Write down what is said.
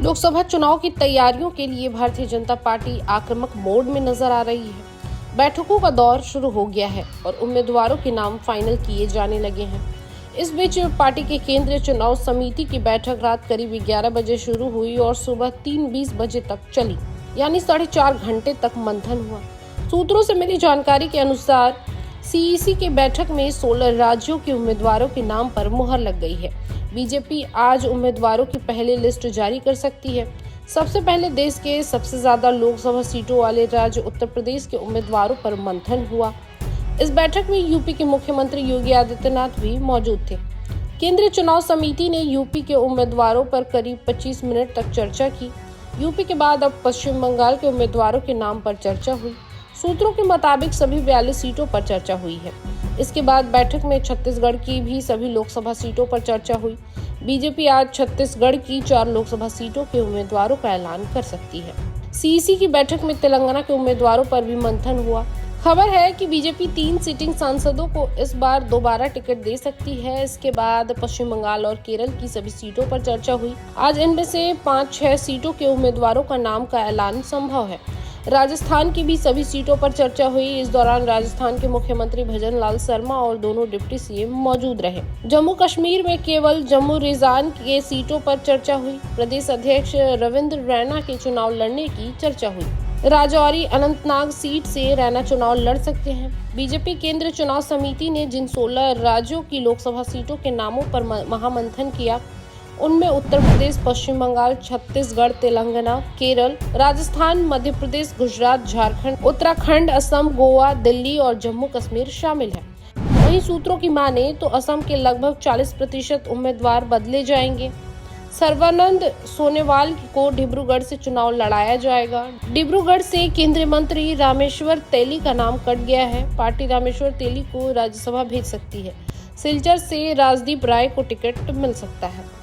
लोकसभा चुनाव की तैयारियों के लिए भारतीय जनता पार्टी आक्रामक मोड में नजर आ रही है। बैठकों का दौर शुरू हो गया है और उम्मीदवारों के नाम फाइनल किए जाने लगे हैं। इस बीच पार्टी के केंद्रीय चुनाव समिति की बैठक रात करीब 11 बजे शुरू हुई और सुबह 3:20 बजे तक चली, यानी 4.5 घंटे तक मंथन हुआ। सूत्रों से मिली जानकारी के अनुसार सीईसी की बैठक में 16 राज्यों के उम्मीदवारों के नाम पर मुहर लग गई है। बीजेपी आज उम्मीदवारों की पहली लिस्ट जारी कर सकती है। सबसे पहले देश के सबसे ज्यादा लोकसभा सीटों वाले राज्य उत्तर प्रदेश के उम्मीदवारों पर मंथन हुआ। इस बैठक में यूपी के मुख्यमंत्री योगी आदित्यनाथ भी मौजूद थे। केंद्रीय चुनाव समिति ने यूपी के उम्मीदवारों पर करीब 25 मिनट तक चर्चा की। यूपी के बाद अब पश्चिम बंगाल के उम्मीदवारों के नाम पर चर्चा हुई। सूत्रों के मुताबिक सभी 42 सीटों पर चर्चा हुई है। इसके बाद बैठक में छत्तीसगढ़ की भी सभी लोकसभा सीटों पर चर्चा हुई। बीजेपी आज छत्तीसगढ़ की 4 लोकसभा सीटों के उम्मीदवारों का ऐलान कर सकती है। सीईसी की बैठक में तेलंगाना के उम्मीदवारों पर भी मंथन हुआ। खबर है कि बीजेपी 3 सिटिंग सांसदों को इस बार दोबारा टिकट दे सकती है। इसके बाद पश्चिम बंगाल और केरल की सभी सीटों पर चर्चा हुई। आज इनमें से 5-6 सीटों के उम्मीदवारों का नाम का ऐलान संभव है। राजस्थान की भी सभी सीटों पर चर्चा हुई। इस दौरान राजस्थान के मुख्यमंत्री भजन लाल शर्मा और दोनों डिप्टी सीएम मौजूद रहे। जम्मू कश्मीर में केवल जम्मू रिजान के सीटों पर चर्चा हुई। प्रदेश अध्यक्ष रविंद्र रैना के चुनाव लड़ने की चर्चा हुई। राजौरी अनंतनाग सीट से रैना चुनाव लड़ सकते हैं। बीजेपी केंद्रीय चुनाव समिति ने जिन 16 राज्यों की लोकसभा सीटों के नामों पर महामंथन किया, उनमें उत्तर प्रदेश, पश्चिम बंगाल, छत्तीसगढ़, तेलंगाना, केरल, राजस्थान, मध्य प्रदेश, गुजरात, झारखंड, उत्तराखंड, असम, गोवा, दिल्ली और जम्मू कश्मीर शामिल है। वहीं सूत्रों की माने तो असम के लगभग 40% उम्मीदवार बदले जाएंगे। सर्बानंद सोनोवाल को डिब्रूगढ़ से चुनाव लड़ाया जाएगा। डिब्रूगढ़ से केंद्रीय मंत्री रामेश्वर तेली का नाम कट गया है। पार्टी रामेश्वर तेली को राज्यसभा भेज सकती है। सिलचर से राजदीप राय को टिकट मिल सकता है।